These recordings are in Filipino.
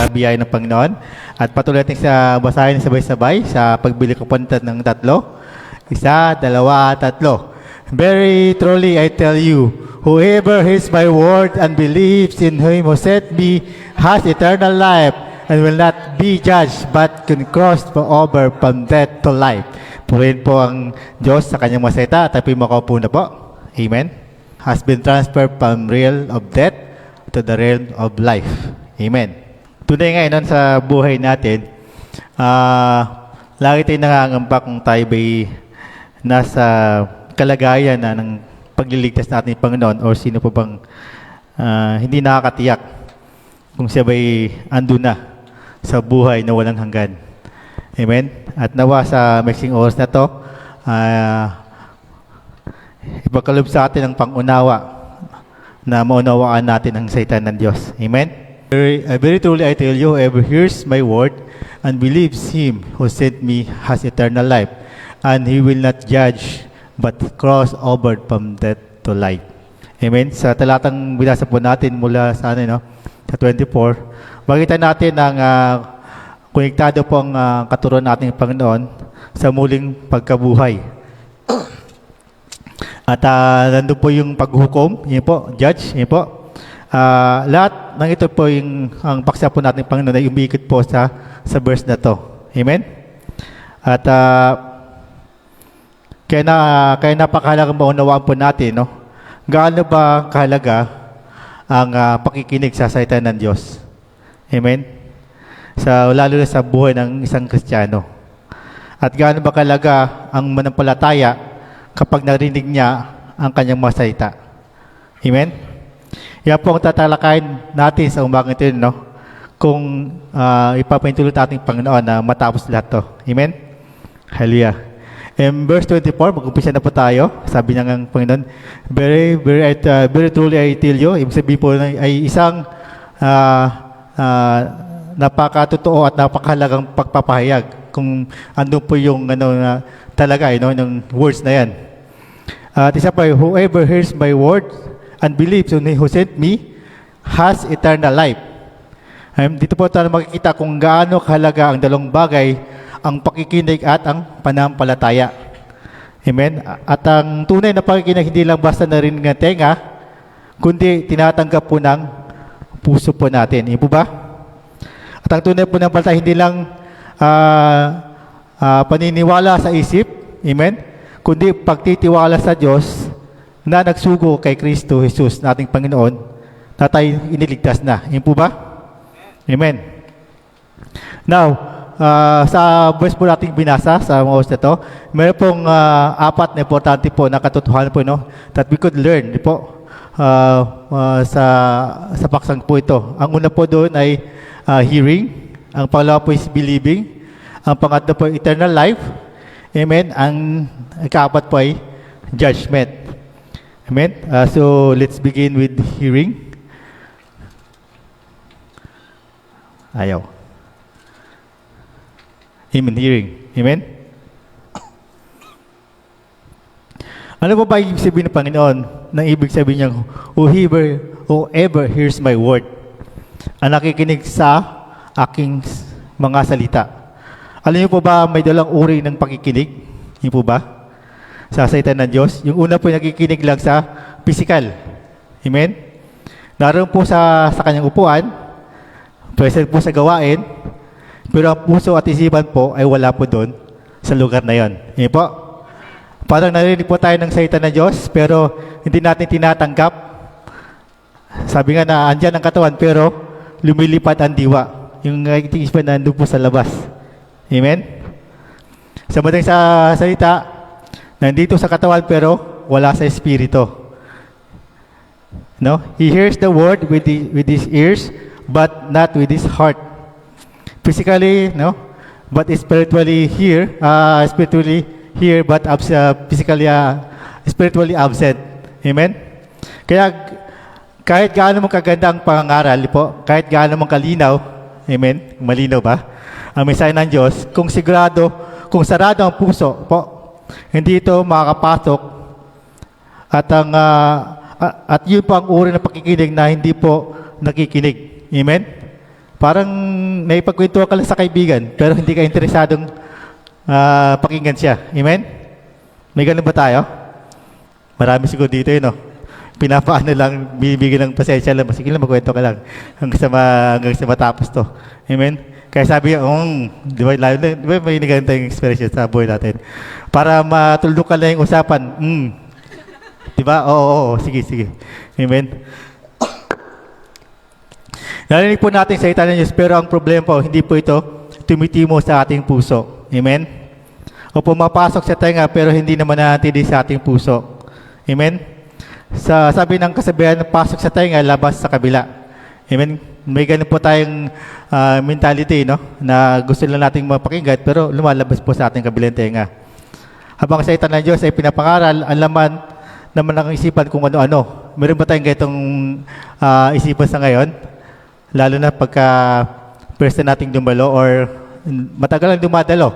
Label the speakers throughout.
Speaker 1: biyaya ng Panginoon. At patuloy natin sa basahin sabay-sabay sa pagbili ko po ng tatlo. Isa, dalawa, tatlo. Very truly I tell you, whoever hears my word and believes in him who sent me has eternal life and will not be judged but can cross over from death to life. Purihin po ang Diyos sa kanyang masalita at tayo makaupo na po. Amen. Has been transferred from realm of death to the realm of life. Amen. Tunay ngayon sa buhay natin, lagi tayo nangangamba kung tayo ba'y nasa kalagayan na ng pagliligtas natin ng Panginoon o sino pa bang hindi nakakatiyak kung siya ba'y ando na sa buhay na walang hanggan. Amen? At nawa sa mixing oras na to, ipagkaloob sa atin ang pangunawa na maunawaan natin ang salita ng Diyos. Amen? Very truly I tell you, whoever hears my word and believes him who sent me has eternal life, and he will not judge but cross over from death to life. Amen? Sa talatang binasa po natin mula sa sa 24, makita natin ang konektado po ang katuruan nating Panginoon sa muling pagkabuhay. At nandun po yung paghukom, yun po, judge, yun po. Lahat ng ito po yung ang paksa po natin Panginoon ay umiikot po sa verse na to. Amen? At kaya napakahalaga maunawaan po natin, no? Gaano ba kahalaga ang pakikinig sa salita ng Diyos? Amen? Lalo na sa buhay ng isang Kristiyano. At gaano ba kahalaga ang manampalataya kapag narinig niya ang kanyang mga salita? Amen? Yan po ang tatalakayin natin sa umagang ito, no? Kung ipapahintulot ating Panginoon na matapos lahat to. Amen? Hallelujah. In verse 24, mag-umpisa na po tayo. Sabi niya ng Panginoon, very truly I tell you, ibig sabihin po ay isang napakatotoo at napakahalagang pagpapahayag kung ano po yung talaga, yung words na yan. At isa pa, whoever hears my word and believes in him who sent me has eternal life. Dito po tayo makikita kung gaano kahalaga ang dalawang bagay, ang pakikinig at ang pananampalataya. Amen? At ang tunay na pakikinig, hindi lang basta narinig ng tenga, kundi tinatanggap po ng puso po natin. Hindi po ba? At ang tunay po ng palataya, hindi lang paniniwala sa isip, amen? Kundi pagtitiwala sa Diyos na nagsugo kay Kristo Jesus, nating Panginoon, na tayo iniligtas na. Hindi po ba? Amen. Now, sa verse po nating binasa sa mga oras na ito, mayroon pong apat na importante po na katotohanan po, that we could learn po sa paksang po ito. Ang una po doon ay hearing, ang pangalawa po is believing, ang pangatlo po ay eternal life, amen, ang ikaapat po ay judgment. Amen. So let's begin with hearing. Ayaw. Amen. Hearing. Amen? Ano po ba ibig sabihin ng Panginoon? Nang ibig sabihin niya, whoever hears my word, ang nakikinig sa aking mga salita. Alam niyo po ba may dalang uri ng pakikinig? Yun po ba? Sa salita ng Diyos. Yung una po nakikinig lang sa physical. Amen? Naroon po sa kanyang upuan, present po sa gawain, pero ang puso at isipan po ay wala po doon sa lugar na yon. Hindi po? Parang narinig po tayo ng salita ng Diyos, pero hindi natin tinatanggap. Sabi nga na andyan ang katawan, pero lumilipad ang diwa. Yung isipan na nandun po sa labas. Amen? Sa madaling sa salita, nandito sa katawan, pero wala sa espiritu. No? He hears the word with his ears, but not with his heart. Physically, no, but spiritually here, but spiritually absent. Amen? Kaya, kahit gaano mong kaganda ang pangangaral po, kahit gaano mong kalinaw, amen, malinaw ba, ang mensahe ng Diyos, kung sarado ang puso po, hindi ito makakapasok, at yun po ang uri ng pakikinig na hindi po nakikinig. Amen? Parang naipagkwentuhan ka lang sa kaibigan, pero hindi ka interesadong pakinggan siya. Amen? May ganun ba tayo? Marami siguro dito yun, no? Pinapaano lang, bibigyan ng pasensya lang. Sige lang, magkwento ka lang. Hanggang sa matapos to. Amen? Kaya sabi niya, di ba, di ba may ganitong experience sa buhay natin? Para matuldo ka lang yung usapan. Di ba? Oo, sige. Amen? Narinig po natin sa salita ng Diyos, pero ang problema po, hindi po ito tumitimo sa ating puso. Amen? O pumapasok sa tenga, pero hindi naman nanatili sa ating puso. Amen? Sabi ng kasabihan, pasok sa tenga, labas sa kabila. Amen? May ganun po tayong mentality, no? Na gusto lang nating mapakinggan, pero lumalabas po sa ating kabilang tenga. Habang sa salita ng Diyos ay pinapangaral, ang laman naman ang isipan kung ano-ano. Meron ba tayong ganitong isipan sa ngayon? Lalo na pagka first na nating dumalo or matagal lang dumadalo.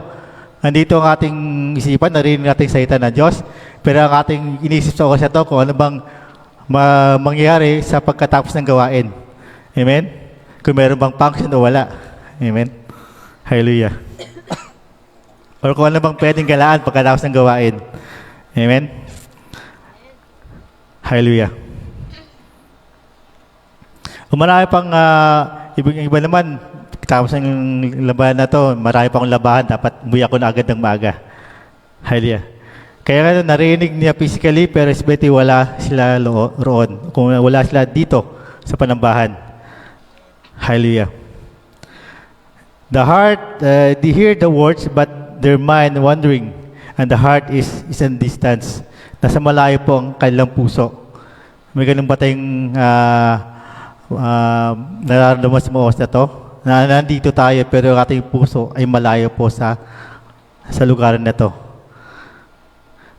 Speaker 1: Andito ang ating isipan, narinig natin sa salita ng Diyos, pero ang ating inisip sa oras na ito kung ano bang mangyayari sa pagkatapos ng gawain. Amen? Kung meron bang function o wala. Amen? Hallelujah. Or kung ano bang pwedeng galaan pagkatapos ng gawain. Amen? Hallelujah. Marami pang iba naman, tapos ng labahan na to, marami pang labahan, dapat umuwi ako na agad ng maaga. Hallelujah. Kaya nga narinig niya physically, pero especially wala sila roon. Kung wala sila dito sa panambahan. Hallelujah. The heart, they hear the words, but their mind wandering, and the heart is in distance. Nasa malayo po ang kanilang puso. May ganun ba tayong nararamdaman sa mga oras na to? Na nandito tayo pero ang ating puso ay malayo po sa lugar na to.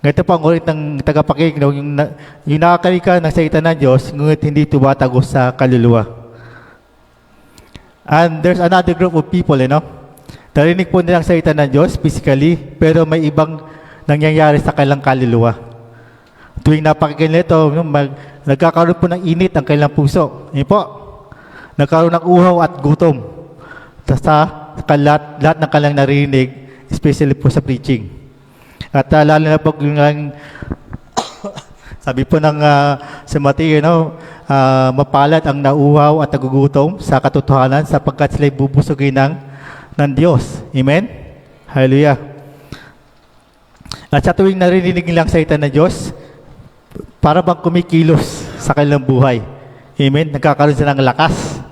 Speaker 1: Ganito po ang ulit ng tagapakinig, no? Yung nakakalika ng salita ng Diyos, ngunit hindi tumatagos sa kaluluwa. And there's another group of people, narinig po nilang salita ng Diyos physically, pero may ibang nangyayari sa kanilang kaluluwa. Tuwing napakinggan nito, nagkakaroon po ng init ang kanilang puso. Yan po. Nagkaroon ng uhaw at gutom sa lahat ng kanilang narinig, especially po sa preaching. At lalo na po yung sabi po ng sa Mateo, mapalad ang nauhaw at nagugutom sa katotohanan sapagkat sila'y bubusugin ng Diyos. Amen? Hallelujah. At sa tuwing narinig nilang salita ng Diyos, para bang kumikilos sa kanilang buhay. Amen? Nagkakaroon sila ng lakas.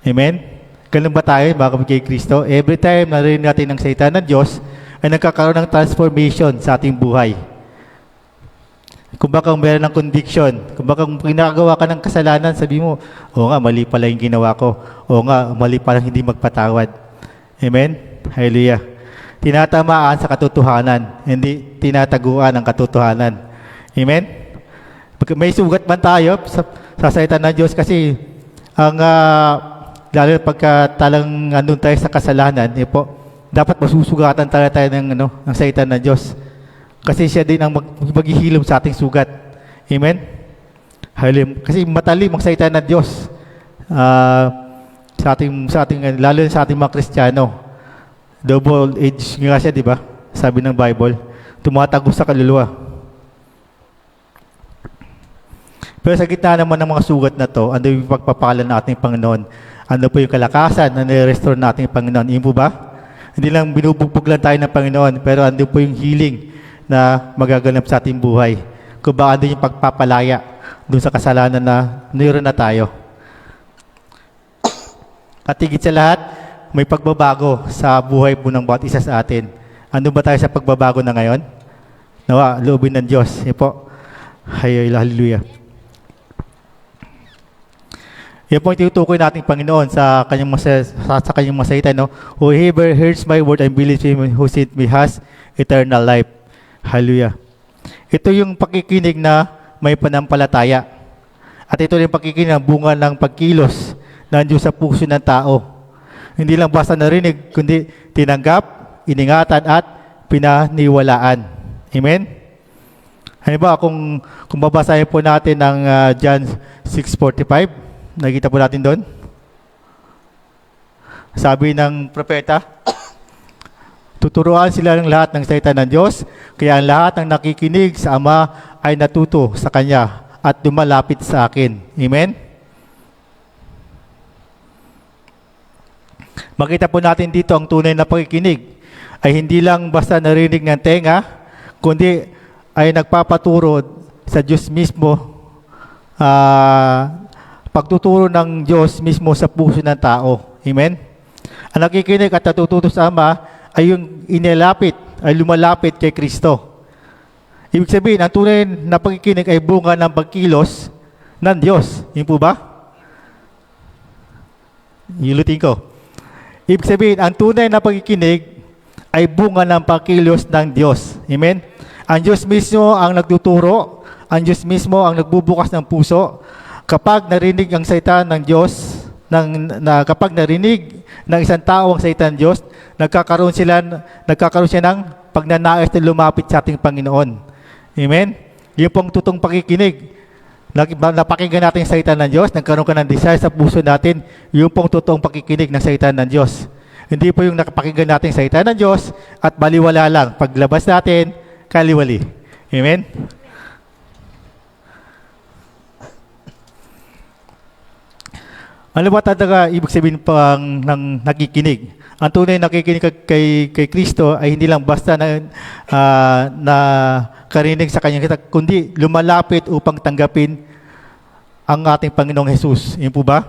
Speaker 1: Amen? Ganun ba tayo, mga kapatid kay Kristo? Every time narinig natin ang salita ng Diyos, ay nagkakaroon ng transformation sa ating buhay. Kung baka meron ng conviction, kung baka ginagawa ka ng kasalanan, sabi mo, oo nga, mali pala yung ginawa ko. Oo nga, mali pala hindi magpatawad. Amen? Hallelujah. Tinatamaan sa katotohanan, hindi tinataguan ang katotohanan. Amen? May sugat man tayo sa salita ng Diyos kasi ang lalo pagka talang andun tayo sa kasalanan, dapat masusugatan tayo ng salita ng Diyos. Kasi siya din ang maghihilom sa ating sugat. Amen? Kasi matalim ang salita ng Diyos sa ating lalo sa ating mga Kristiyano. Double edge nga siya, di ba? Sabi ng Bible, tumatagos sa kaluluwa. Pero sa gitna naman ng mga sugat na to, ano yung pagpapala ng ating Panginoon? Ano po yung kalakasan na nire-restore ng ating Panginoon? Yun po ba? Hindi lang binubugbog lang tayo ng Panginoon, pero ano po yung healing na magaganap sa ating buhay? Kung ba ano yung pagpapalaya doon sa kasalanan na mayroon na tayo? At higit sa lahat, may pagbabago sa buhay po ng bawat isa sa atin. Ano ba tayo sa pagbabago na ngayon? Nawa, loobin ng Diyos. Yan po. Hallelujah. Yan po ang tinutukoy natin Panginoon sa kanyang masayita, Whoever hears my word and believes him who sent me has eternal life. Hallelujah. Ito yung pakikinig na may panampalataya. At ito yung pakikinig ng bunga ng pagkilos na nandiyo sa puso ng tao. Hindi lang basta narinig, kundi tinanggap, iningatan at pinaniwalaan. Amen? Halimbawa, kung babasahin po natin ang John 6:45, nakikita po natin doon. Sabi ng propeta, tuturuan sila ng lahat ng salita ng Diyos, kaya ang lahat ng nakikinig sa Ama ay natuto sa Kanya at lumalapit sa akin. Amen? Makita po natin dito ang tunay na pakikinig ay hindi lang basta narinig ng tenga, kundi ay nagpapaturo sa Diyos mismo, pagtuturo ng Diyos mismo sa puso ng tao. Amen? Ang nakikinig at natututo sa Ama ay yung inilapit, ay lumalapit kay Kristo. Ibig sabihin, ang tunay na pakikinig ay bunga ng pagkilos ng Diyos. Yun po ba? Ilutin ko. Ibig sabihin, ang tunay na pakikinig ay bunga ng pagkilos ng Diyos. Amen? Ang Diyos mismo ang nagtuturo, ang Diyos mismo ang nagbubukas ng puso. Kapag narinig ang salita ng Diyos, kapag narinig ng isang tao ang salita ng Diyos, nagkakaroon siya ng pagnanais na lumapit sa ating Panginoon. Amen? Yung pong tutong pakikinig. Napakinggan natin ang salita ng Diyos, nagkaroon ka ng desire sa puso natin, yung pong totoong pakikinig ng salita ng Diyos. Hindi po yung nakapakinggan natin ang salita ng Diyos at baliwala lang. Paglabas natin, kaliwali. Amen? Ano ba talaga ibig sabihin pang ng nakikinig? Ang tunay nakikinig kay Kristo ay hindi lang basta na karinig sa kanyang kita, kundi lumalapit upang tanggapin ang ating Panginoong Jesus. Yun po ba?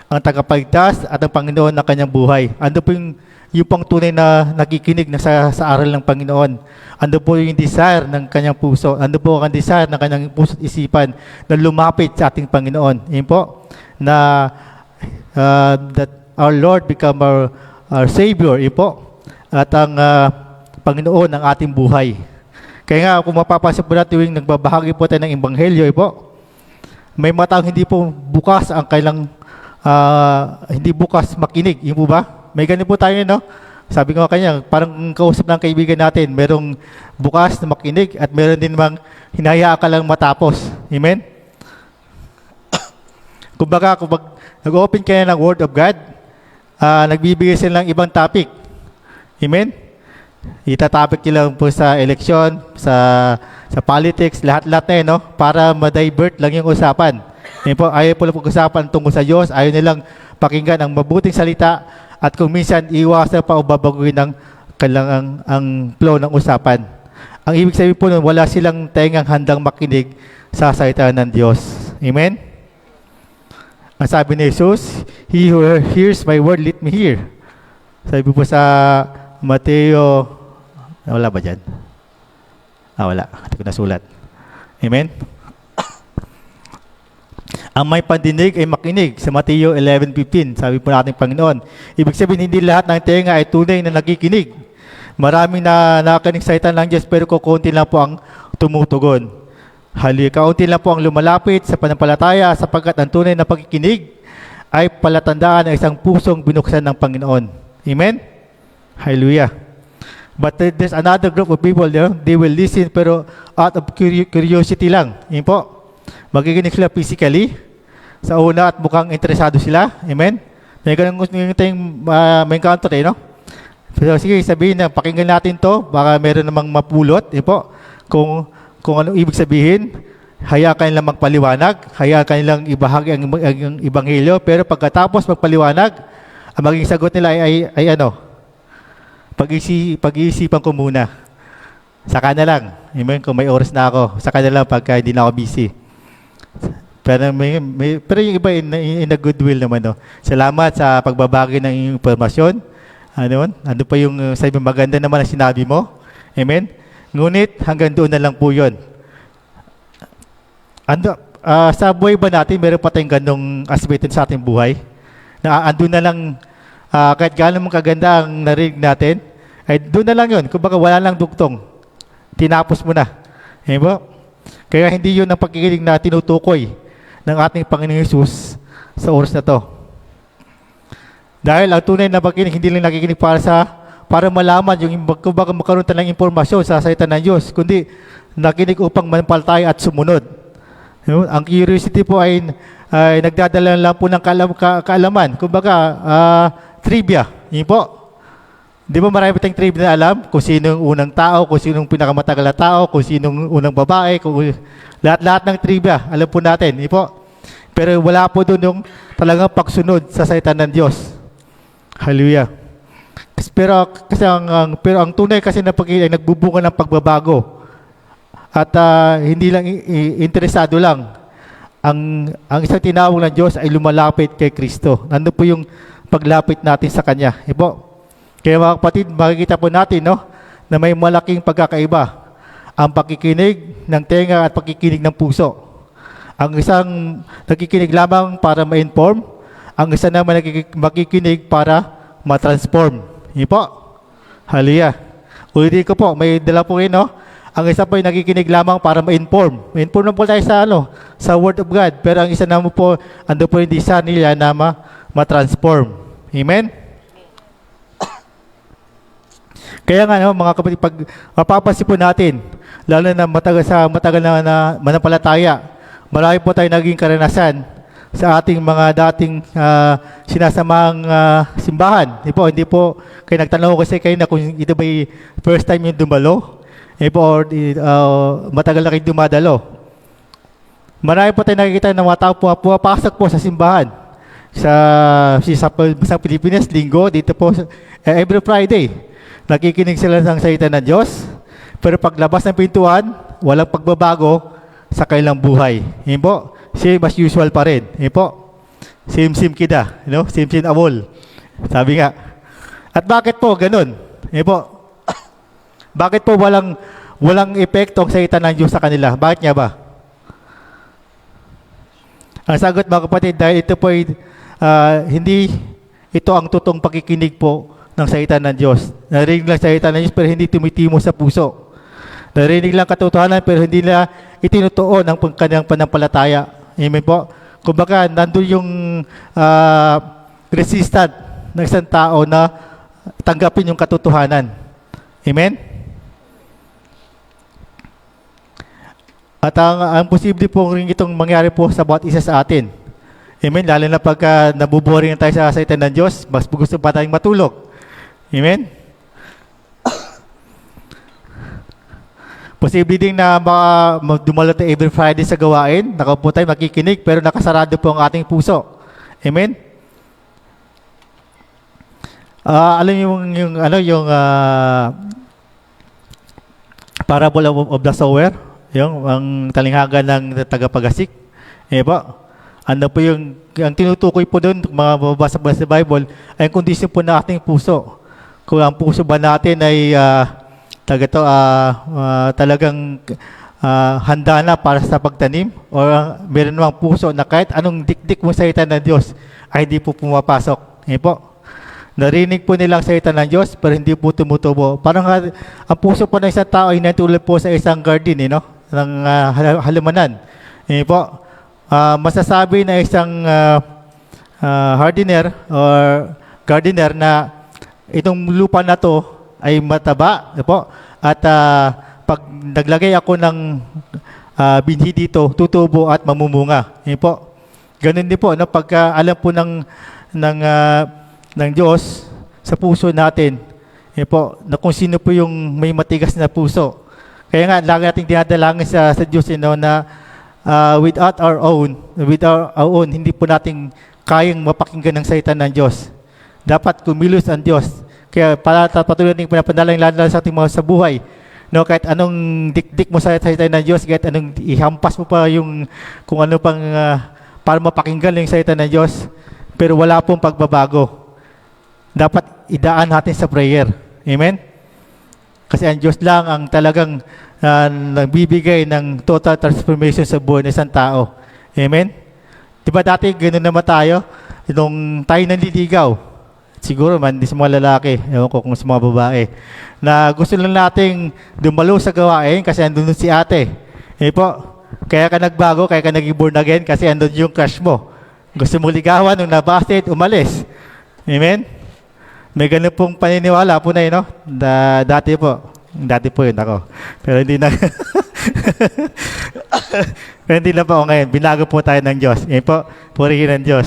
Speaker 1: Ang tagapagligtas at ang Panginoon ng kanyang buhay. Ando po yung pang tunay na nakikinig na sa aral ng Panginoon. Ando po yung desire ng kanyang puso. Ando po ang desire ng kanyang puso at isipan na lumapit sa ating Panginoon. Yun po, na that our Lord become our Savior, po, at ang Panginoon ng ating buhay. Kaya nga, kung mapapansin po natin tuwing nagbabahagi po tayo ng Ebanghelyo, po, may matang hindi po bukas ang kailang hindi bukas makinig. Yun po ba? May ganun po tayo, no? Sabi ko kanya, parang kausap ng kaibigan natin, merong bukas na makinig at meron din mang hinahayaan ka lang matapos. Amen? Kumbaga, nag-open kayo ng Word of God, nagbibigay sila ng ibang topic. Amen? Itatopic nila po sa eleksyon, sa politics, lahat-lahat na yun, no? Para ma-divert lang yung usapan. Ayaw po lang pag-usapan tungkol sa Diyos, ayaw nilang pakinggan ang mabuting salita, at kung minsan iwasan pa o babaguhin ang flow ng usapan. Ang ibig sabihin po nun, wala silang tengang handang makinig sa salita ng Diyos. Amen? Ang sabi ni Jesus, "He who hears my word, let me hear." Sabi po sa Mateo, wala ba dyan? Wala. Hindi ko nasulat. Amen? Ang may pandinig ay makinig. Sa Mateo 11:15, sabi po natin Panginoon. Ibig sabihin, hindi lahat ng tenga ay tunay na nakikinig. Maraming na nakakinig sa salita ng Diyos, pero kukunti lang po ang tumutugon. Kaunti lang po ang lumalapit sa panampalataya, sapagkat ang tunay na pagkikinig ay palatandaan ng isang pusong binuksan ng Panginoon. Amen? Hallelujah. But there's another group of people there, they will listen pero out of curiosity lang. Yun po. Magiginig sila physically sa una at mukhang interesado sila. Amen? May ganun tayong may encounter no? So, sige, sabihin na, pakinggan natin to, baka meron namang mapulot. Yun po. Kung anong ibig sabihin, hayaan kanilang magpaliwanag, hayaan kanilang ibahagi ang Ebanghelyo, pero pagkatapos magpaliwanag, ang maging sagot nila ay ano? Pag-iisipan ko muna. Saka na lang. Amen? Kung may oras na ako, saka na lang pagka hindi na ako busy. Pero yung iba in a goodwill naman. No? Salamat sa pagbabagi ng impormasyon. Ano pa yung sabi maganda naman ang sinabi mo? Amen? Ngunit hanggang doon na lang po yun. Sa buhay ba natin, meron pa tayong ganong aspeto sa ating buhay? Na andun na lang, kahit gano'n mong kaganda ang narinig natin, ay doon na lang yun. Kung baka wala lang dugtong, tinapos mo na. Diba? Kaya hindi yun ang pagkikinig na tinutukoy ng ating Panginoong Hesus sa oras na to. Dahil ang tunay na pagkikinig, hindi lang nakikinig para malaman yung kung baka magkaroon tayo ng impormasyon sa salita ng Diyos, kundi nakinig upang manampalataya at sumunod. Ang curiosity po ay nagdadala lang po ng kaalaman. Kumbaga, trivia. Yun po. Di ba marami tayong trivia na alam kung sino yung unang tao, kung sino yung pinakamatagal na tao, kung sino yung unang babae, lahat-lahat ng trivia, alam po natin. Yun po. Pero wala po doon yung talagang pagsunod sa salita ng Diyos. Hallelujah. Pero ang tunay kasi na ay nagbubunga ng pagbabago. At hindi lang interesado lang. Ang isang tinawag ng Diyos ay lumalapit kay Kristo. Nandun po yung paglapit natin sa Kanya. Po. Kaya mga kapatid, makikita po natin na may malaking pagkakaiba. Ang pakikinig ng tenga at pakikinig ng puso. Ang isang nakikinig lamang para ma-inform, ang isa naman makikinig para ma-transform. Yun po. Hallelujah. Ulitin ko po, may dala po rin, Ang isa po ay nakikinig lamang para ma-inform. Ma-inform na po tayo sa Word of God. Pero ang isa naman po, ando po yung desire nila na ma-transform. Amen? Kaya nga, mga kapatid, pag mapapansin po natin, lalo na matagal na manampalataya, marami po tayo naging karanasan sa ating mga dating sinasamang simbahan. Hindi po kayo nagtanong ko kasi kayo na kung ito ba first time yung dumalo, or matagal na kayo dumadalo. Marami po tayo nakikita ng mga tao pumapasok po sa simbahan. Sa Pilipinas, linggo, dito po, every Friday, nakikinig sila ng salita ng Diyos, pero paglabas ng pintuan, walang pagbabago sa kanilang buhay. Yun po, same as usual pa rin. Yun po, same kida, same awol. Sabi nga. At bakit po ganun? Yun po, bakit po walang epekto ang salita ng Diyos sa kanila? Bakit nga ba? Ang sagot, mga kapatid, dahil ito po ay hindi ito ang totoong pakikinig po ng salita ng Diyos. Narinig lang salita ng Diyos pero hindi tumitimo sa puso. Narinig lang katotohanan pero hindi nila itinutuon ang kanyang panampalataya. Amen po? Kumbaga, nandun yung resistant ng isang tao na tanggapin yung katotohanan. Amen? At ang posible po rin itong mangyari po sa bawat isa sa atin. Amen? Lalo na pagka nabuboring tayo sa salita ng Diyos, mas gusto pa tayong matulog. Amen? Posible din na dumalo tayo every Friday sa gawain, nakaupo tayo makikinig, pero nakasarado po ang ating puso. Amen? Alam yung parable of the sower, yung ang talinghaga ng tagapagasik. Po, ano po ang tinutukoy po doon, mga mababasa sa Bible, ay ang kondisyon po ng ating puso. Kung ang puso ba natin ay talagang handa na para sa pagtanim, o meron namang puso na kahit anong dikdik mo sa salita ng Diyos ay hindi po pumapasok. Po, narinig po nilang salita ng Diyos pero hindi po tumutubo. Parang ang puso po ng isang tao ay natulad po sa isang garden, ng halamanan. Po, masasabi na isang hardener or gardener na itong lupa na to ay mataba, po, at pag naglagay ako ng binhi dito, tutubo at mamumunga. Po, ganun din po, pagka alam po ng Diyos sa puso natin, po, na kung sino po yung may matigas na puso. Kaya nga, lagi nating dinadalangin sa Diyos, na without our own, hindi po natin kayang mapakinggan ng salita ng Diyos. Dapat kumilos ang Diyos. Kaya patuloy natin pinapanalangin lalo sa ating mga sa buhay. Kahit anong dikdik mo sa salita ng Diyos, kahit anong ihampas mo pa yung kung ano pang para mapakinggan yung salita ng Diyos, pero wala pong pagbabago. Dapat idaan natin sa prayer. Amen? Kasi ang Diyos lang ang talagang nagbibigay ng total transformation sa buhay ng isang tao. Amen? Diba dati ganoon naman tayo? Nung tayo nanliligaw, siguro man, di sa mga lalaki, ewan ko kung sa mga babae, na gusto lang nating dumalo sa gawain kasi andun si ate. Po, kaya ka nagbago, kaya ka naging born again kasi andun yung crush mo. Gusto mo ligawan, nung nabasted, umalis. Amen? May ganun pong paniniwala po na yun, dati po yun ako. Pero hindi na, pero hindi na po ako ngayon. Binago po tayo ng Diyos. Po, purihin ng Diyos.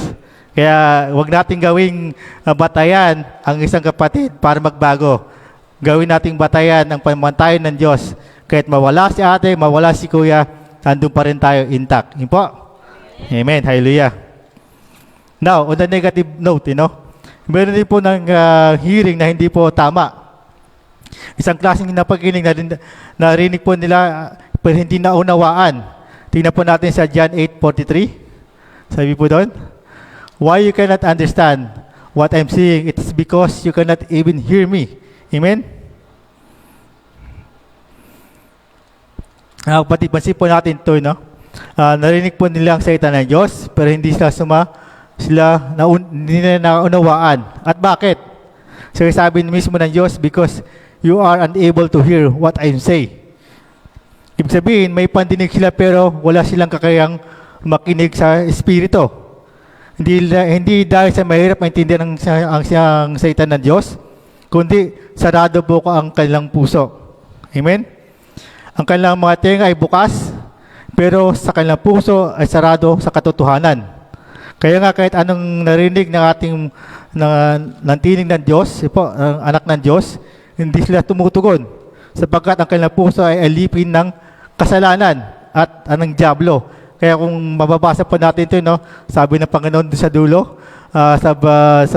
Speaker 1: Kaya wag nating gawing batayan ang isang kapatid para magbago. Gawin nating batayan ang pamantayan ng Diyos. Kahit mawala si ate, mawala si kuya, nandun pa rin tayo intact. Yun po. Amen. Hallelujah. Now, on the negative note, meron din po ng hearing na hindi po tama. Isang klaseng napakinig narinig po nila pero hindi naunawaan. Tingnan po natin sa John 8:43. Sabi po doon, why you cannot understand what I'm saying? It's because you cannot even hear me. Amen? Pati-pansin po natin ito, narinig po nila ang salita ng Diyos, pero hindi hindi na naunawaan. At bakit? So sabi mismo ng Diyos, because you are unable to hear what I'm saying. Ibig sabihin, may pandinig sila pero wala silang kakayang makinig sa Espiritu. Hindi dahil sa mahirap maintindihan ang salita ng Diyos, kundi sarado po ang kanilang puso. Amen? Ang kanilang mga tenga ay bukas, pero sa kanilang puso ay sarado sa katotohanan. Kaya nga kahit anong narinig ng tinig ng Diyos, ang anak ng Diyos, hindi sila tumutugon sapagkat ang kanilang puso ay alipin ng kasalanan at anong diablo. Kaya kung mababasa po natin ito, sabi ng Panginoon doon sa dulo, sa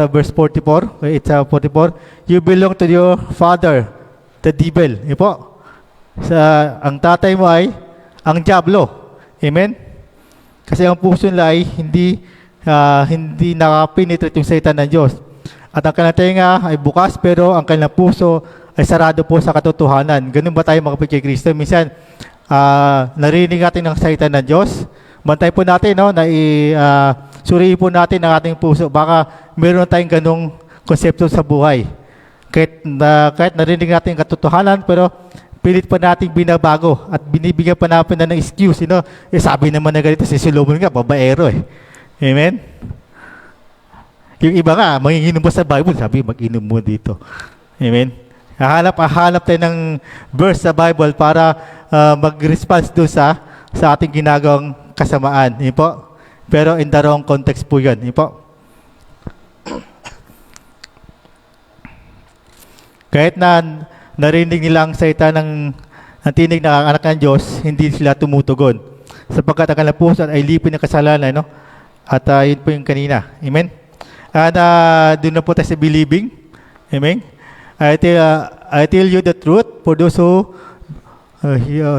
Speaker 1: verse 44, it's 44, you belong to your father, the devil. Po, ang tatay mo ay ang diablo. Amen? Kasi ang puso nila ay hindi nakapenetrate yung salita ng Diyos. At ang kanilang tenga ay bukas pero ang kanilang puso ay sarado po sa katotohanan. Ganun ba tayo mga kapatid kay Kristo? Minsan, narinig natin ang salita ng Diyos. Bantay po natin, suriin po natin ang ating puso. Baka meron tayong ganung konsepto sa buhay. Kahit narinig natin ang katotohanan, pero pilit pa natin binabago at binibigyan pa natin ng excuse. Sabi naman na ganito, si Solomon nga, babaero eh. Amen? Yung iba nga, manginginom mo sa Bible, sabi, mag-inom mo dito. Amen? Hahanap tayo ng verse sa Bible para mag-response doon sa ating ginagawang kasamaan. Yun po. Pero in the wrong context po yun. Yun po. Kahit na narinig nilang salita ng tinig ng anak ng Diyos, hindi sila tumutugon. Sapagkat ang kanilang puso ay lipin ng kasalanan, At yun po yung kanina. Amen? And doon na po tayo sa believing. Amen? I tell you the truth for those who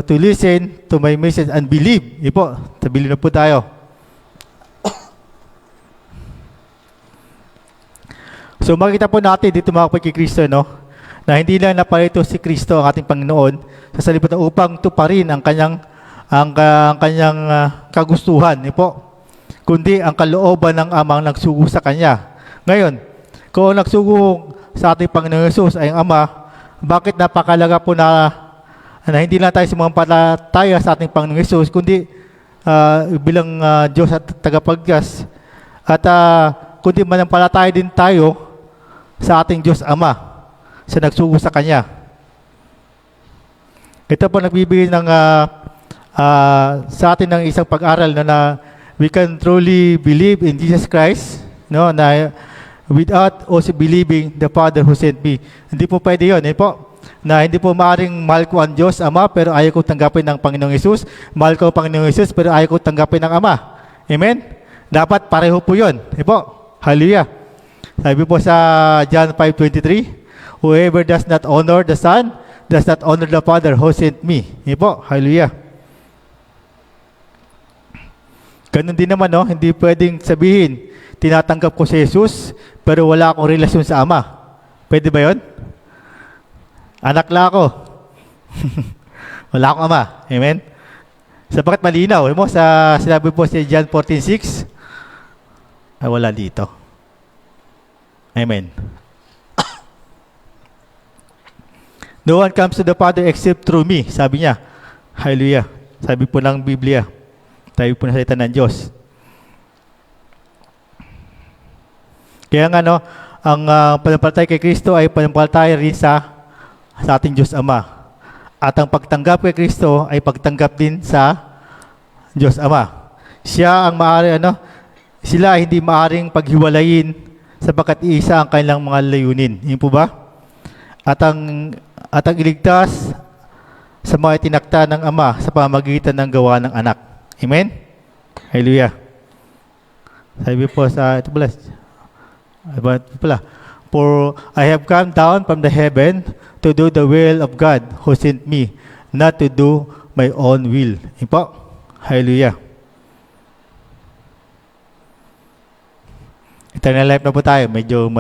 Speaker 1: to listen to my message and believe. Yun po, believe na po tayo. So makita po natin dito mga kapatid kay Kristo, na hindi lang naparito si Kristo ang ating Panginoon sa liputan upang tuparin ang kanyang kagustuhan. Yun po. Kundi ang kalooban ng Amang nagsugo sa Kanya. Ngayon, kung nagsugo sa ating Panginoon Yesus ay ang Ama, bakit napakalaga po na hindi lang tayo sumampalataya sa ating Panginoon Yesus, kundi bilang Diyos at tagapagligtas, at kundi manampalataya din tayo sa ating Diyos Ama sa nagsugo sa Kanya. Ito po nagbibigay sa atin ng isang pag-aral na we can truly believe in Jesus Christ, na without also believing the Father who sent me. Hindi po pwede yun, po. Na hindi po maaaring mahal ko ang Diyos Ama pero ayaw ko tanggapin ng Panginoong Yesus. Mahal ko ang Panginoong Yesus pero ayaw ko tanggapin ng Ama. Amen? Dapat pareho po yun. Po. Hallelujah. Sabi po sa John 5:23, whoever does not honor the Son does not honor the Father who sent me. Po. Hallelujah. Ganun din naman, hindi pwedeng sabihin, tinatanggap ko si Jesus, pero wala akong relasyon sa Ama. Pwede ba yun? Anak lang ako. Wala akong Ama. Amen? Sapagkat malinaw. Sinabi po si John 14:6, ay wala dito. Amen. No one comes to the Father except through me, sabi niya. Hallelujah. Sabi po ng Biblia. Tayo po na salita ng Diyos. Kaya nga, ang panampalataya kay Kristo ay panampalataya rin sa ating Diyos Ama. At ang pagtanggap kay Kristo ay pagtanggap din sa Diyos Ama. Siya ang maaari, sila hindi maaring paghiwalayin sapagkat iisa ang kanilang mga layunin. Yun po ba? At ang iligtas sa mga itinakda ng Ama sa pamamagitan ng gawa ng Anak. Amen? Hallelujah. Sabi po sa, ito pala, for I have come down from the heaven to do the will of God who sent me, not to do my own will. Yun po. Hallelujah. Eternal life na po tayo. Medyo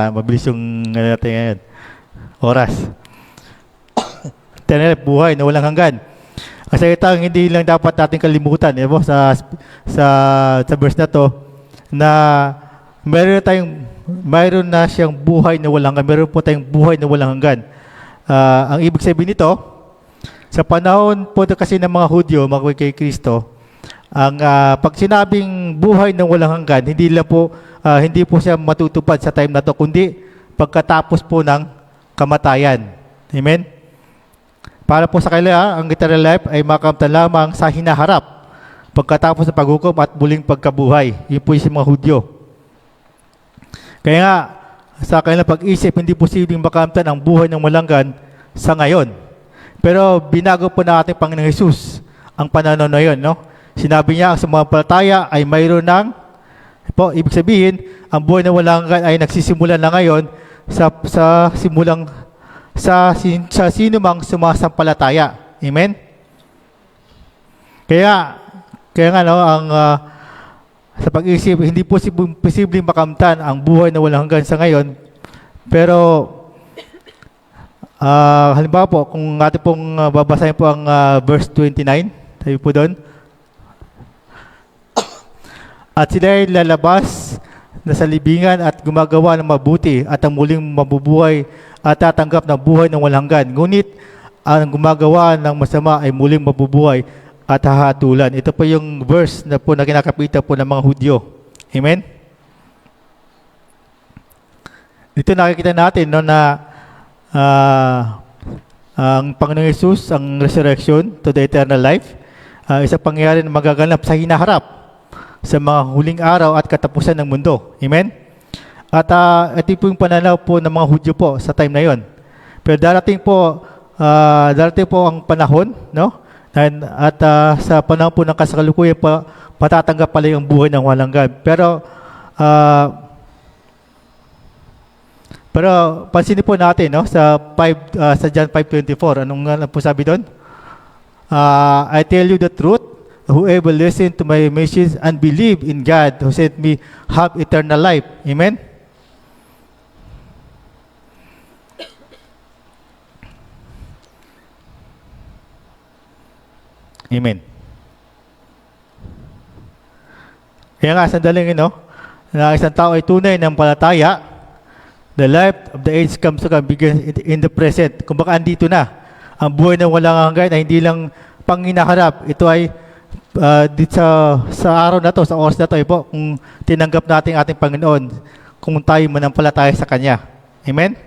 Speaker 1: mabilis yung natin ngayon. Oras. Eternal life, buhay na walang hanggan. Ang salitang hindi lang dapat natin kalimutan, sa verse na to, na mayroon na siyang buhay na walang hanggan. Mayroon po tayong buhay na walang hanggan. Ang ibig sabihin nito, sa panahon po kasi ng mga Hudyo, mga kay Kristo, ang pag sinabing buhay ng walang hanggan, hindi po siya matutupad sa time na to, kundi pagkatapos po ng kamatayan. Amen? Para po sa kanila, ang eternal life ay makamtan lamang sa hinaharap pagkatapos ng paghukom at muling pagkabuhay. Yun po yung mga Hudyo. Kaya nga, sa kanilang pag-isip, hindi posibleng makamtan ang buhay ng malanggan sa ngayon. Pero binago po na ating Panginoong Hesus ang pananaw na yun, no? Sinabi niya, ang sumampalataya ay mayroon ng, ibig sabihin, ang buhay ng malanggan ay nagsisimula na ngayon sa sino mang sumasampalataya. Amen? Kaya nga, no, sa pag-isip, hindi posibleng makamtan ang buhay na walang hanggan sa ngayon. Pero, halimbawa po, kung atin pong babasahin po ang verse 29, tayo po doon. At sila ay lalabas na sa libingan at gumagawa ng mabuti at ang muling mabubuhay at tatanggap ng buhay ng walang hanggan. Ngunit, ang gumagawa ng masama ay muling mabubuhay at hahatulan. Ito po yung verse na po na kinakapita po ng mga Hudyo. Amen? Dito nakikita natin, no, na ang Panginoong Hesus, ang resurrection to the eternal life, isang pangyayari na magaganap sa hinaharap sa mga huling araw at katapusan ng mundo. Amen? At ito po yung pananaw po ng mga Hudyo po sa time na yon. Pero darating po ang panahon, no? At sa panahon po ng kasalukuyan, matatanggap pala yung buhay ng walang hanggan. Pero pansinin po natin, no, sa John 5:24, anong po sabi doon? I tell you the truth, whoever listen to my message and believe in God who sent me have eternal life. Amen? Amen. Kaya nga, sandaling na isang tao ay tunay ng palataya, the life of the age comes to come, begins in the present. Kung baka andito na, ang buhay ng walang hanggan ay hindi lang panginaharap. Ito ay dito sa araw na to, sa oras na to, po, kung tinanggap natin ating Panginoon, kung tayo manampalataya sa Kanya. Amen?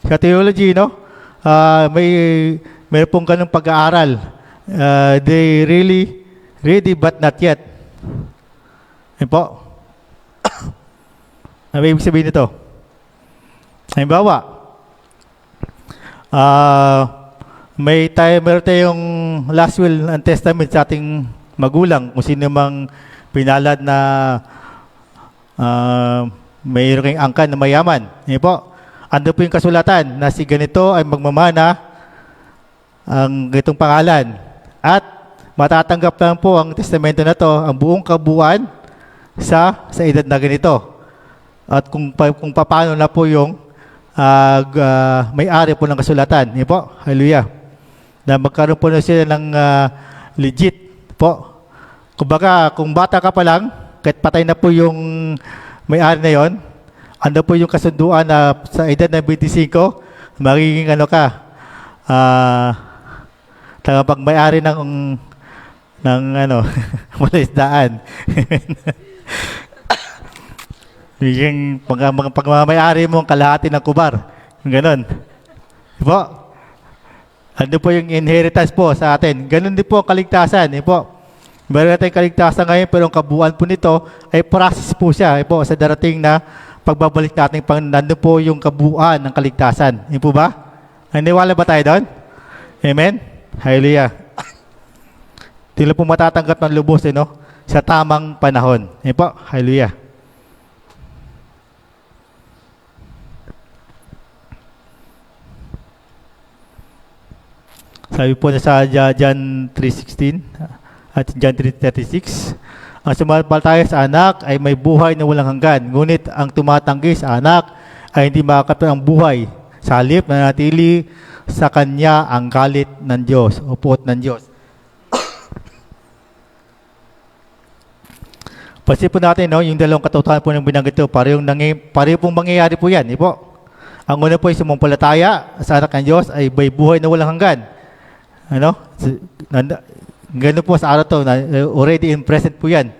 Speaker 1: Sa theology, may pong ganung pag-aaral. They really ready but not yet. Ayan po. Ano ibig sabihin nito? Halimbawa, meron tayong last will and testament sa ating magulang, kung sino mang pinalad na mayroong angkan na mayaman. Ayan po. Ando po yung kasulatan na si ganito ay magmamana ang itong pangalan. At matatanggap lang po ang testamento na to, ang buong kabuuan sa edad na ganito. At kung paano na po yung may-ari po ng kasulatan. Yan po, hallelujah. Na magkaroon po na sila ng legit po. Kumbaga, kung bata ka pa lang, kahit patay na po yung may-ari na yon, ano po yung kasunduan na sa edad na 25, magiging pag may-ari ng malaisdaan. Biging pag-may-ari mo ang kalahati ng kubar. Ganon. Po. Ano po yung inheritance po sa atin. Ganon din po ang kaligtasan. Po. Meron tayong kaligtasan ngayon, pero ang kabuuan po nito ay process po siya. Po, sa darating na pagbabalik natin, nandun po yung kabuuan ng kaligtasan. Yun po ba? Naniwala ba tayo doon? Amen? Hallelujah. Tila po matatanggap ng lubos, no? Sa tamang panahon. Yun po, hallelujah. Sabi po na sa John 3:16 at John 3:36, ang sumampalataya sa anak ay may buhay na walang hanggan, ngunit ang tumatanggi sa anak ay hindi makakapit ang buhay. Sa halip na natili sa kanya ang galit ng Diyos o puot ng Diyos. Pansin po natin, no, yung dalawang katotohanan po ng binanggit ito, pareho pong mangyayari po yan. Po. Ang una po ay sumampalataya sa anak ng Diyos ay may buhay na walang hanggan. Ano? Ganun po sa araw to, already in present po yan.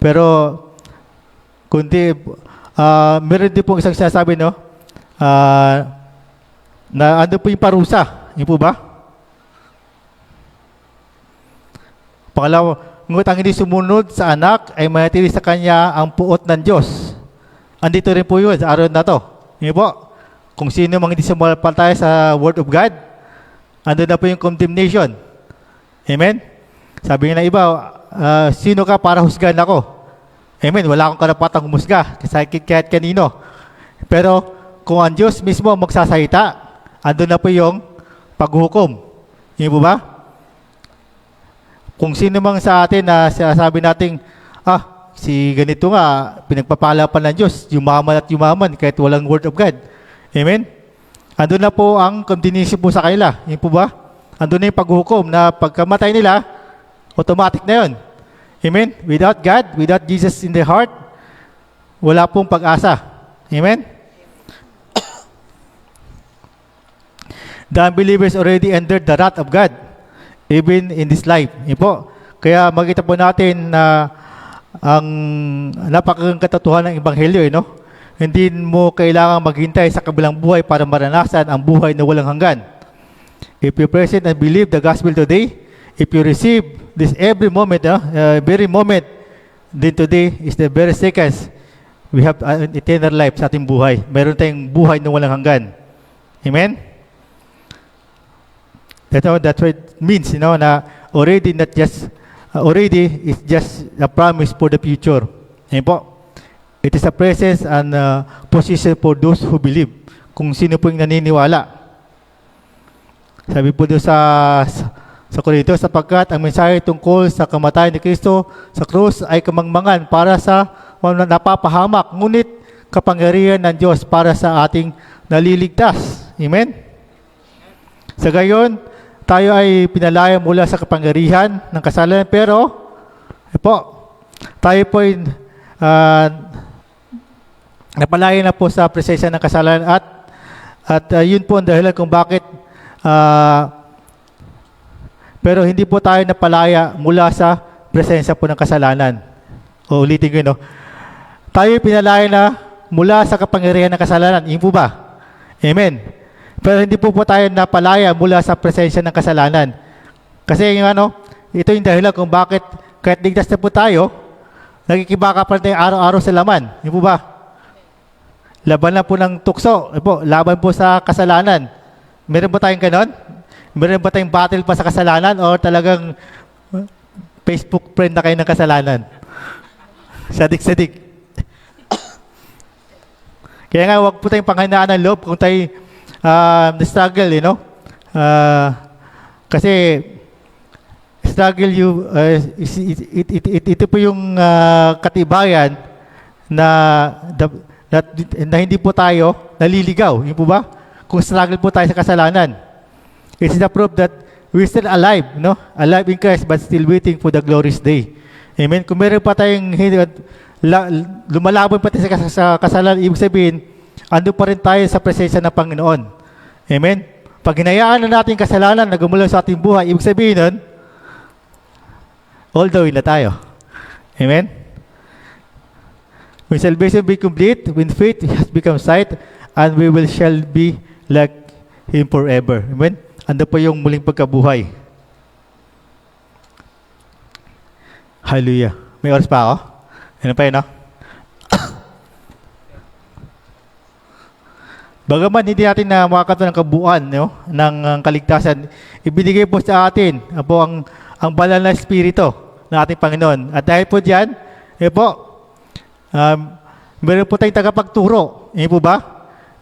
Speaker 1: Pero, kundi, meron din po isang sinasabi, no? Na ano po yung parusa? Yun po ba? Pangalawa, ngunit ang hindi sumunod sa anak ay manatili sa kanya ang puot ng Diyos. Andito rin po yun sa araw na to. Yun po. Kung sino mang hindi sumampalataya sa Word of God, andun na po yung condemnation. Amen? Sabi nga na iba, sino ka para husgahan ako? Amen? Wala akong karapatang humusga kahit kanino. Pero kung ang Diyos mismo magsasalita, andun na po yung paghukom. Yun po ba? Kung sino mang sa atin na sabi natin, si ganito nga, pinagpapala pa ng Diyos, yumaman at yumaman kahit walang Word of God. Amen? Andun na po ang condemnation po sa kanila. Yun po ba? Andun na yung paghukom na pagkamatay nila, automatic na yun. Amen? Without God, without Jesus in the heart, wala pong pag-asa. Amen? The unbelievers already entered the wrath of God, even in this life. Yun po. Kaya makita po natin na ang napakagandang katotohanan ng Ebanghelyo, no? Hindi mo kailangang maghintay sa kabilang buhay para maranasan ang buhay na walang hanggan. If you present and believe the gospel today, if you receive this every moment, very moment, then today is the very seconds, we have an eternal life sa ating buhay. Meron tayong buhay na walang hanggan. Amen? That's what it means, na already is just a promise for the future. Amen po. It is a presence and position for those who believe. Kung sino po yung naniniwala. Sabi po doon sa Korinto, sapagkat ang mensahe tungkol sa kamatayan ni Kristo sa krus ay kamangmangan para sa napapahamak, ngunit kapangyarihan ng Diyos para sa ating naliligtas. Amen? Sa gayon, tayo ay pinalaya mula sa kapangyarihan ng kasalanan, pero tayo po ay napalaya na po sa presensya ng kasalanan at yun po ang dahilan kung bakit pero hindi po tayo napalaya mula sa presensya po ng kasalanan. O ulitin ko yun, no? Tayo pinalaya na mula sa kapangyarihan ng kasalanan. Yun po ba? Amen. Pero hindi po tayo napalaya mula sa presensya ng kasalanan. Kasi ito yung dahilan kung bakit kahit ligtas na po tayo, nagkikibaka pa tayo araw-araw sa laman. Yun po ba? Laban na po ng tukso. Laban po sa kasalanan. Meron ba tayong ganon? Meron ba tayong battle pa sa kasalanan o talagang Facebook friend na kayo ng kasalanan? Sadik-sadik. Kaya nga, huwag po tayong panghinaan ng loob kung tayo struggle, kasi struggle ito po yung katibayan na hindi po tayo naliligaw. Yun po ba? Kung struggle po tayo sa kasalanan. It's the proof that we're still alive, alive in Christ but still waiting for the glorious day. Amen? Kung meron pa tayong lumalaban pa tayo sa kasalanan, ibig sabihin, ando pa rin tayo sa presensya ng Panginoon. Amen? Pag hinayaan na natin kasalanan na gumulaw sa ating buhay, ibig sabihin nun, all the way na tayo. Amen? When salvation be complete, when faith has become sight, and we shall be like Him forever. Amen? Ando pa yung muling pagkabuhay. Hallelujah. May oras pa ako? Ano pa yun, no? Bagaman hindi natin na makakita ng kabuuan, no, ng kaligtasan, ibinigay po sa atin po ang banal na Espiritu ng ating Panginoon. At dahil po diyan, meron po tayong tagapagturo. Hindi po ba?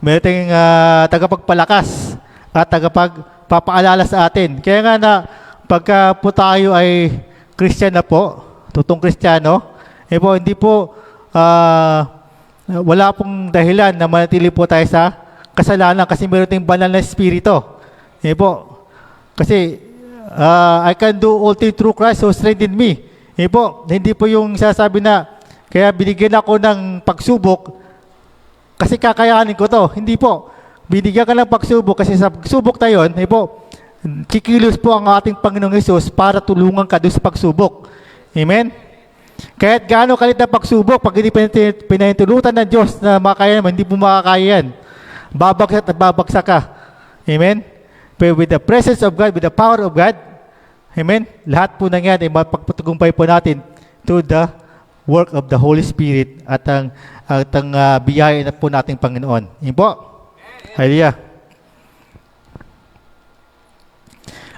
Speaker 1: Meron tayong tagapagpalakas at tagapagpapaalala sa atin. Kaya nga na pagka po tayo ay Christian na po, totoong Kristiyano, hindi po wala pong dahilan na manatili po tayo sa kasalanan kasi meron tayong banal na Espiritu. Kasi I can do all things through Christ who strengthened me. Hindi po yung sasabi na kaya binigyan ako ng pagsubok kasi kakayanin ko to. Hindi po. Binigyan ka ng pagsubok kasi sa pagsubok tayo yun, kikilos po ang ating Panginoong Hesus para tulungan ka doon sa pagsubok. Amen? Kahit gaano kalit na pagsubok, pag hindi pinahintulutan ng Diyos na makaya naman, hindi po makakaya yan. Babagsak at babagsak ka. Amen? But with the presence of God, with the power of God, amen? Lahat po ng yan ay mapagpatugumpay po natin to the work of the Holy Spirit at ang biyaya na po nating Panginoon. Amen po? Hallelujah.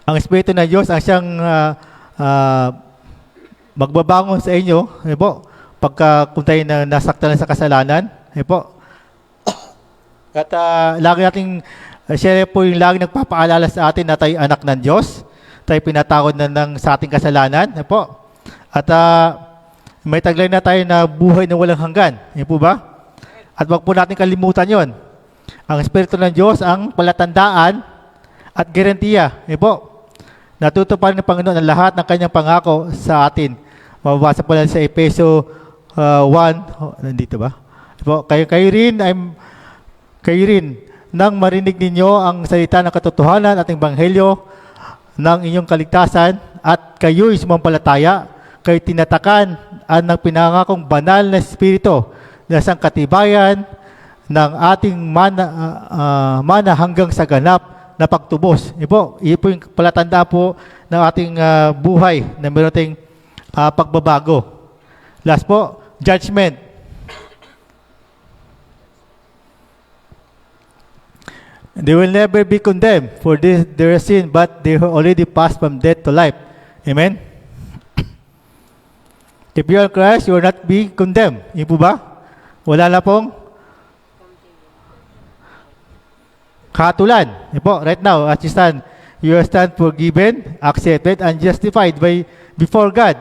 Speaker 1: Ang Espiritu ng Diyos ang siyang magbabangon sa inyo, pagka kung tayo na nasaktan sa kasalanan, at lagi nating, siya po yung lagi nagpapaalala sa atin na tayo anak ng Diyos, tayo pinatawad na sa ating kasalanan, at may taglay na tayo na buhay na walang hanggan, ba? At wag po natin kalimutan yon. Ang Espiritu ng Diyos ang palatandaan at garantiya, natutupad ng Panginoon ang lahat ng kanyang pangako sa atin. Mababasa po lang sa Efeso 1, nandito ba? Kayo rin, nang marinig ninyo ang salita ng katotohanan at Ebanghelyo ng inyong kaligtasan at kayo'y sumampalataya, kayo tinatakan ng pinangakong banal na Espiritu na sangkatibayan ng ating mana hanggang sa ganap na pagtubos. Iyon po yung palatandaan po ng ating buhay na meron tayong pagbabago. Last po, judgment. They will never be condemned for their sin, but they have already passed from death to life. Amen? If you are in Christ, you will not be condemned. Hindi po ba? Wala na pong kahatulan. Right now, as you stand forgiven, accepted, and justified before God.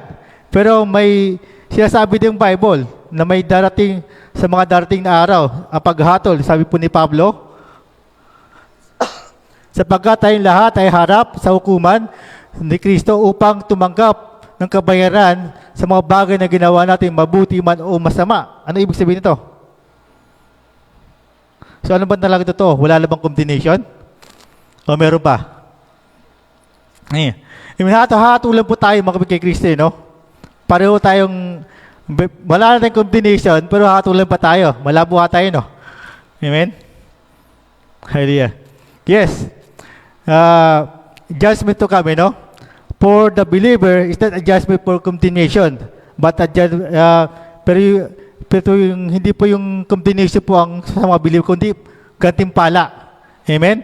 Speaker 1: Pero may sinasabi din Bible na may darating sa mga darating na araw, ang paghatol, sabi po ni Pablo, sapagkat tayong lahat ay harap sa hukuman ni Kristo upang tumanggap ng kabayaran sa mga bagay na ginawa natin, mabuti man o masama. Ano ibig sabihin nito? So ano ba talaga ito? Wala na bang condemnation? O meron pa? Hatulan po tayo mga kay Kristo, no? Pareho tayong, wala na tayong condemnation, pero hatulan pa tayo. Malabuha tayo, no? Amen? Hallelujah. Yes. Judgment to kami, no? For the believer, it's not a judgment for condemnation, but pero yung, hindi po yung condemnation po ang sa mga believer, kundi gantimpala. Amen?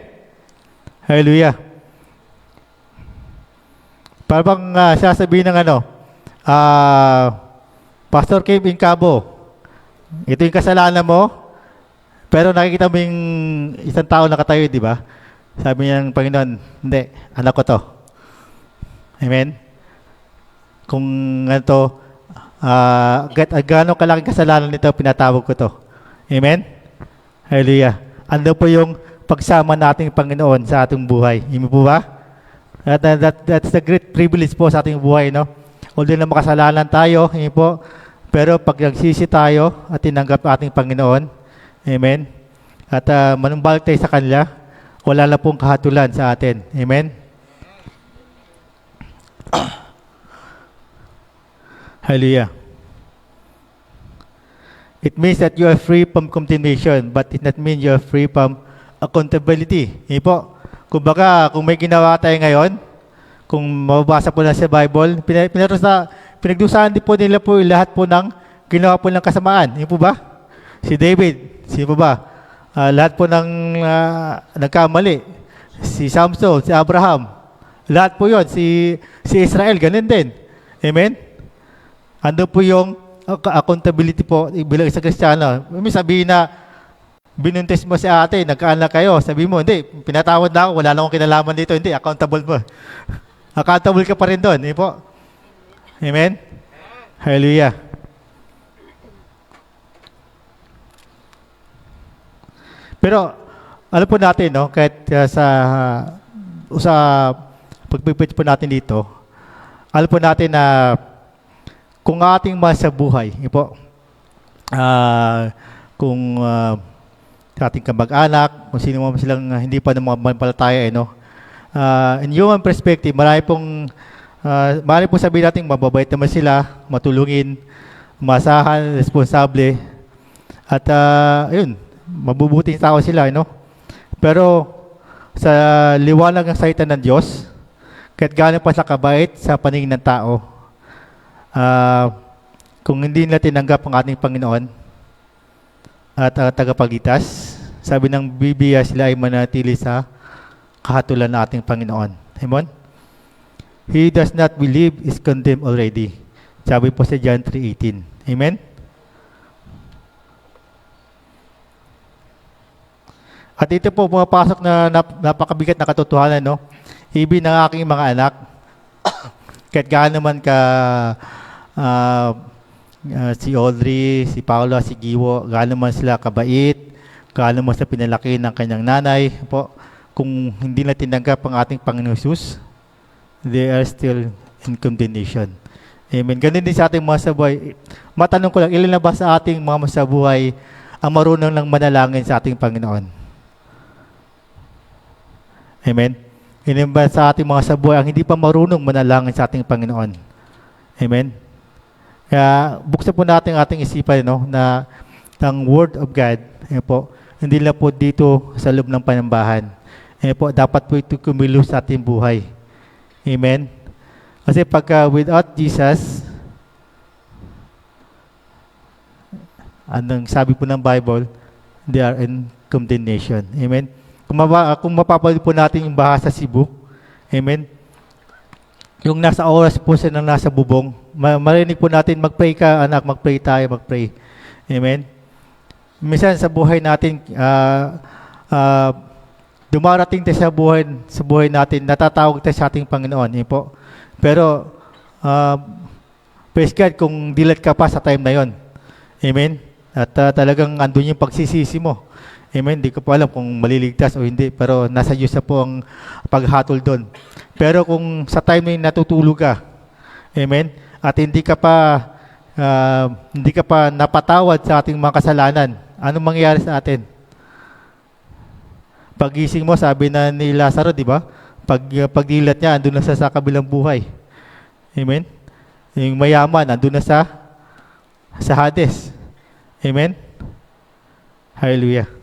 Speaker 1: Hallelujah. Parang sasabihin ng Pastor Kim Incabo, ito yung kasalanan mo, pero nakikita mo yung isang tao nakatayo, di ba? Sabi niya ng Panginoon, hindi, anak ko to. Amen? Kung gano'ng kalaking kasalanan nito, pinatawag ko to. Amen? Hallelujah. Ano po yung pagsama nating Panginoon sa ating buhay? Hindi po ba? That's the great privilege po sa ating buhay, no? Although na makasalanan tayo, hindi po, pero pag nagsisi tayo at tinanggap ating Panginoon, amen? At manumbalik tayo sa Kanya, wala na pong kahatulan sa atin. Amen? Hallelujah. It means that you are free from condemnation, but it not mean you are free from accountability. Hindi po. Kung may ginawa tayo ngayon, kung mababasa po na sa Bible, pinagdusahan din po nila po yung lahat po ng ginawa po ng kasamaan. Yun po ba? Si David, sino po ba? Lahat po ng nagkamali. Si Samson, si Abraham. Lahat po yun. Si Israel, ganun din. Amen? Ando po yung accountability po bilang isang Kristiyano. May sabihin na binuntis mo si ate, nagkaanak kayo. Sabi mo, hindi, pinatawad na ako, wala na akong kinalaman dito. Hindi, accountable mo. Accountable ka pa rin doon. Hindi po? Amen? Hallelujah. Pero, alam po natin, no, kahit sa pagpipit po natin dito, alam po natin na kung ating sa buhay, po, kung sa ating kamag-anak, kung sino man silang hindi pa ng mga mampalataya, no, in human perspective, marami pong sabihin natin, mababait naman sila, matulungin, masahan, responsable, at ayun, mabubuting tao sila, no? Pero sa liwanag ng salita ng Diyos, kahit gaano pa sa kabait sa paningin ng tao, kung hindi nila tinanggap ang ating Panginoon at tagapagligtas, sabi ng Biblia, sila ay manatili sa kahatulan ng ating Panginoon. Amen? He does not believe is condemned already. Sabi po sa John 3:18. Amen? At ito po pumapasok na napakabigat na katotohanan, no? Ibig ng aking mga anak, kahit gaano man ka si Audrey, si Paula, si Giwo, gaano man sila kabait, gaano man sa pinalaki ng kanyang nanay, po, kung hindi na tinanggap ang ating Panginoon Jesus, they are still in condemnation. Amen. Ganun din sa ating mga sa buhay. Matanong ko lang, ilan na ba sa ating mga sa buhay ang marunong lang manalangin sa ating Panginoon? Amen. Ilan ba sa ating mga sa buhay ang hindi pa marunong manalangin sa ating Panginoon? Amen. Kaya buksan po natin ating isipan, no, na ang Word of God, po, hindi lang po dito sa loob ng panambahan. Po, dapat po ito kumilos sa ating buhay. Amen. Kasi pagka without Jesus, anong sabi po ng Bible, they are in condemnation. Amen. Kung mapapanood po natin yung bahasa Cebu, amen, yung nasa oras po siya ng nasa bubong, marinig po natin, mag-pray ka, anak, mag-pray tayo, mag-pray. Amen. Minsan sa buhay natin, dumarating tayo sa buhay natin, natatawag tayo sa ating Panginoon. Amen po. Pero, praise God, kung dilat ka pa sa time na yon. Amen. At talagang andun yung pagsisisi mo. Amen. Hindi ko po alam kung maliligtas o hindi, pero nasa Diyos na po ang paghatol doon. Pero kung sa time na natutulog ka, amen, at hindi ka pa napatawad sa ating mga kasalanan, anong mangyayari sa atin? Pagising mo, sabi na ni Lazaro, di ba? Pagdilat niya, andun na sa kabilang buhay. Amen. Yung mayaman, andun na sa Hades. Amen. Hallelujah.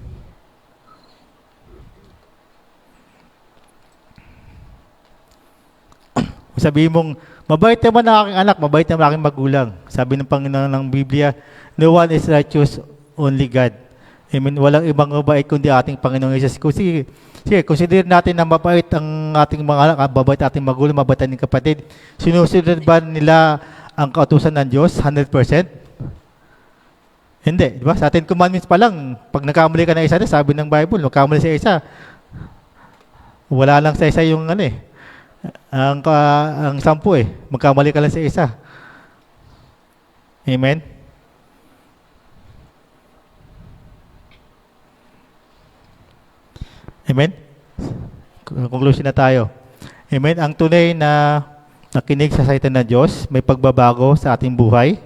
Speaker 1: Sabihin mong, mabait naman ang aking anak, mabait naman ang aking magulang. Sabi ng Panginoon ng Biblia, no one is righteous, only God. Amen. Walang ibang mabait kundi ating Panginoong Jesus. Sige, consider natin na mabait ang ating mga anak, mabait ating magulang, mabait ating kapatid. Sinusunod ba nila ang kautusan ng Diyos 100%? Hindi, di ba? Sa ating commandments pa lang, pag nagkamali ka na isa, sabi ng Bible, nagkamali sa isa, wala lang sa isa yung ang 10 magkamali ka lang sa isa. Amen. Amen. Conclusion na tayo. Amen. Ang tunay na nakinig sa salita ng Diyos, may pagbabago sa ating buhay,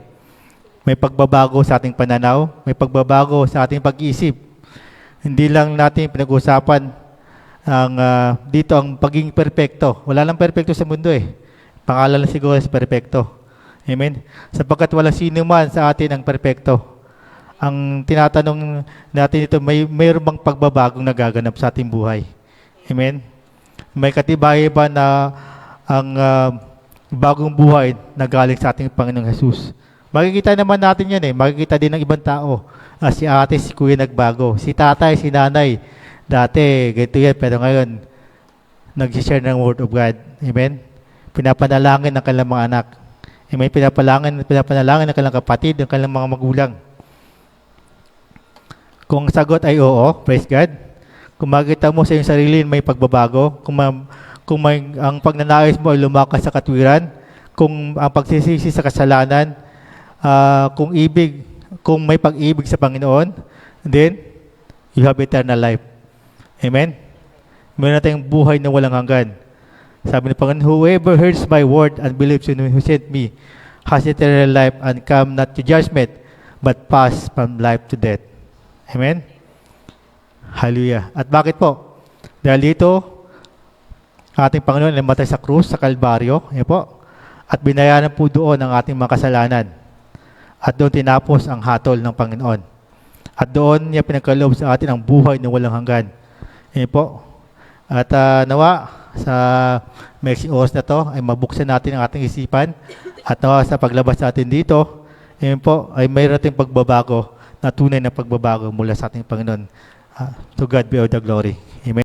Speaker 1: may pagbabago sa ating pananaw, may pagbabago sa ating pag-iisip. Hindi lang natin pinag-usapan dito ang pagiging perpekto. Wala lang perpekto sa mundo Pangalan lang siguro sa perpekto. Amen. Sapagkat walang sino man sa atin ang perpekto. Ang tinatanong natin ito, mayroon bang pagbabagong nagaganap sa ating buhay? Amen. May katibay ba na ang bagong buhay na galing sa ating Panginoong Jesus. Makikita naman natin yan eh. Makikita din ng ibang tao. Si ate, si kuya nagbago. Si tatay, si nanay. Dati, ganito yan. Pero ngayon, nag-share ng Word of God. Amen? Pinapanalangin ng kanilang mga anak. Amen? Pinapanalangin ng kanilang kapatid, ng kanilang mga magulang. Kung ang sagot ay oo, praise God. Kung makikita mo sa iyong sarili may pagbabago, kung ang pagnanais mo ay lumakas sa katwiran, kung ang pagsisisi sa kasalanan, kung may pag-ibig sa Panginoon, then you have eternal life. Amen? Meron na tayong buhay na walang hanggan. Sabi ng Panginoon, whoever hears my word and believes in who sent me has eternal life and come not to judgment, but pass from life to death. Amen? Hallelujah. At bakit po? Dahil dito, ating Panginoon ay namatay sa krus, sa Kalbaryo, yan po, at binayaran po doon ang ating mga kasalanan. At doon tinapos ang hatol ng Panginoon. At doon niya pinagkaloob sa atin ang buhay na walang hanggan. Yan po. At nawa, sa mixing oras na to, ay mabuksan natin ang ating isipan. At nawa sa paglabas natin dito, yan po, ay mayroon tayong pagbabago, na tunay na pagbabago mula sa ating Panginoon. To God be all the glory. Amen.